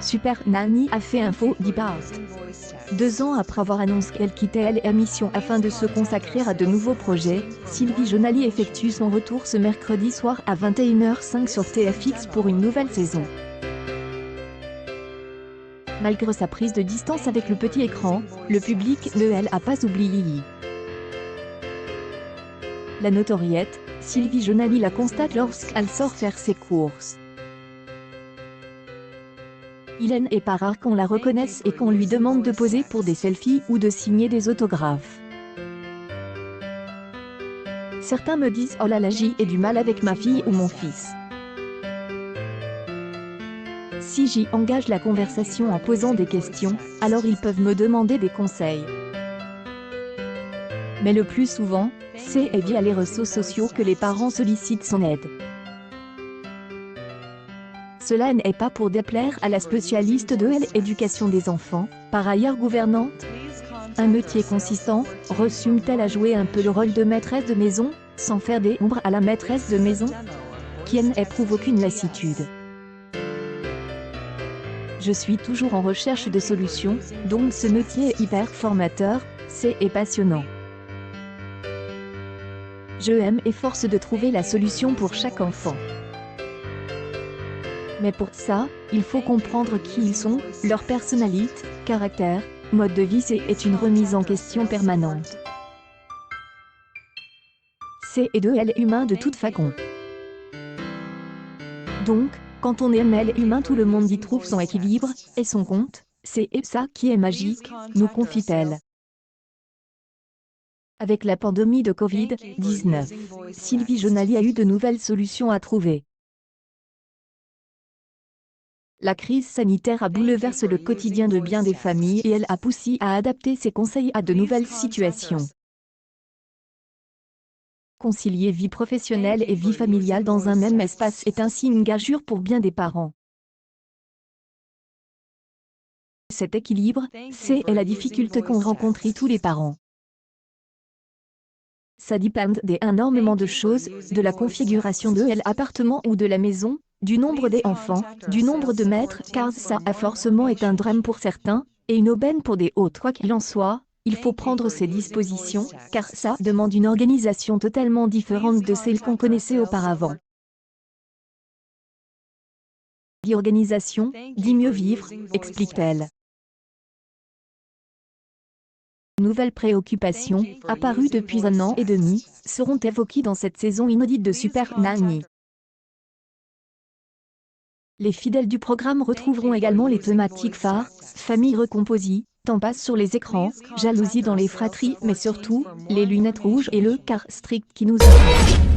Super Nanny a fait un faux départ. 2 ans après avoir annoncé qu'elle quittait l'émission afin de se consacrer à de nouveaux projets, Sylvie Jonali effectue son retour ce mercredi soir à 21h05 sur TFX pour une nouvelle saison. Malgré sa prise de distance avec le petit écran, le public ne l'a pas oublié. La notoriette, Sylvie Jonali la constate lorsqu'elle sort faire ses courses. Il n'est pas rare qu'on la reconnaisse et qu'on lui demande de poser pour des selfies ou de signer des autographes. Certains me disent « Oh là là, j'ai du mal avec ma fille ou mon fils ». Si j'y engage la conversation en posant des questions, alors ils peuvent me demander des conseils. Mais le plus souvent, c'est via les réseaux sociaux que les parents sollicitent son aide. Cela n'est pas pour déplaire à la spécialiste de l'éducation des enfants, par ailleurs gouvernante. Un métier consistant, resume-t-elle à jouer un peu le rôle de maîtresse de maison, sans faire des ombres à la maîtresse de maison, qui n'éprouve aucune lassitude. Je suis toujours en recherche de solutions, donc ce métier est hyper formateur, c'est passionnant. Je m'efforce de trouver la solution pour chaque enfant. Mais pour ça, il faut comprendre qui ils sont, leur personnalité, caractère, mode de vie. C'est une remise en question permanente. C'est de l'humain de toute façon. Donc, quand on aime l'humain, tout le monde y trouve son équilibre et son compte. C'est ça qui est magique, nous confie-t-elle. Avec la pandémie de Covid-19, Sylvie Jonali a eu de nouvelles solutions à trouver. La crise sanitaire a bouleversé le quotidien de bien des familles et elle a poussé à adapter ses conseils à de nouvelles situations. Concilier vie professionnelle et vie familiale dans un même espace est ainsi une gageure pour bien des parents. Cet équilibre, c'est la difficulté qu'ont rencontré tous les parents. Ça dépend d'énormément de choses, de la configuration de l'appartement ou de la maison, du nombre des enfants, du nombre de maîtres, car ça a forcément été un drame pour certains, et une aubaine pour des autres. Quoi qu'il en soit, il faut prendre ses dispositions, car ça demande une organisation totalement différente de celle qu'on connaissait auparavant. L'organisation dit mieux vivre, explique-t-elle. Nouvelles préoccupations, apparues depuis 1 an et demi, seront évoquées dans cette saison inédite de Super Nanny. Les fidèles du programme retrouveront également les thématiques phares, famille recomposée, temps passe sur les écrans, jalousie dans les fratries, mais surtout, les lunettes rouges et le car strict qui nous attend.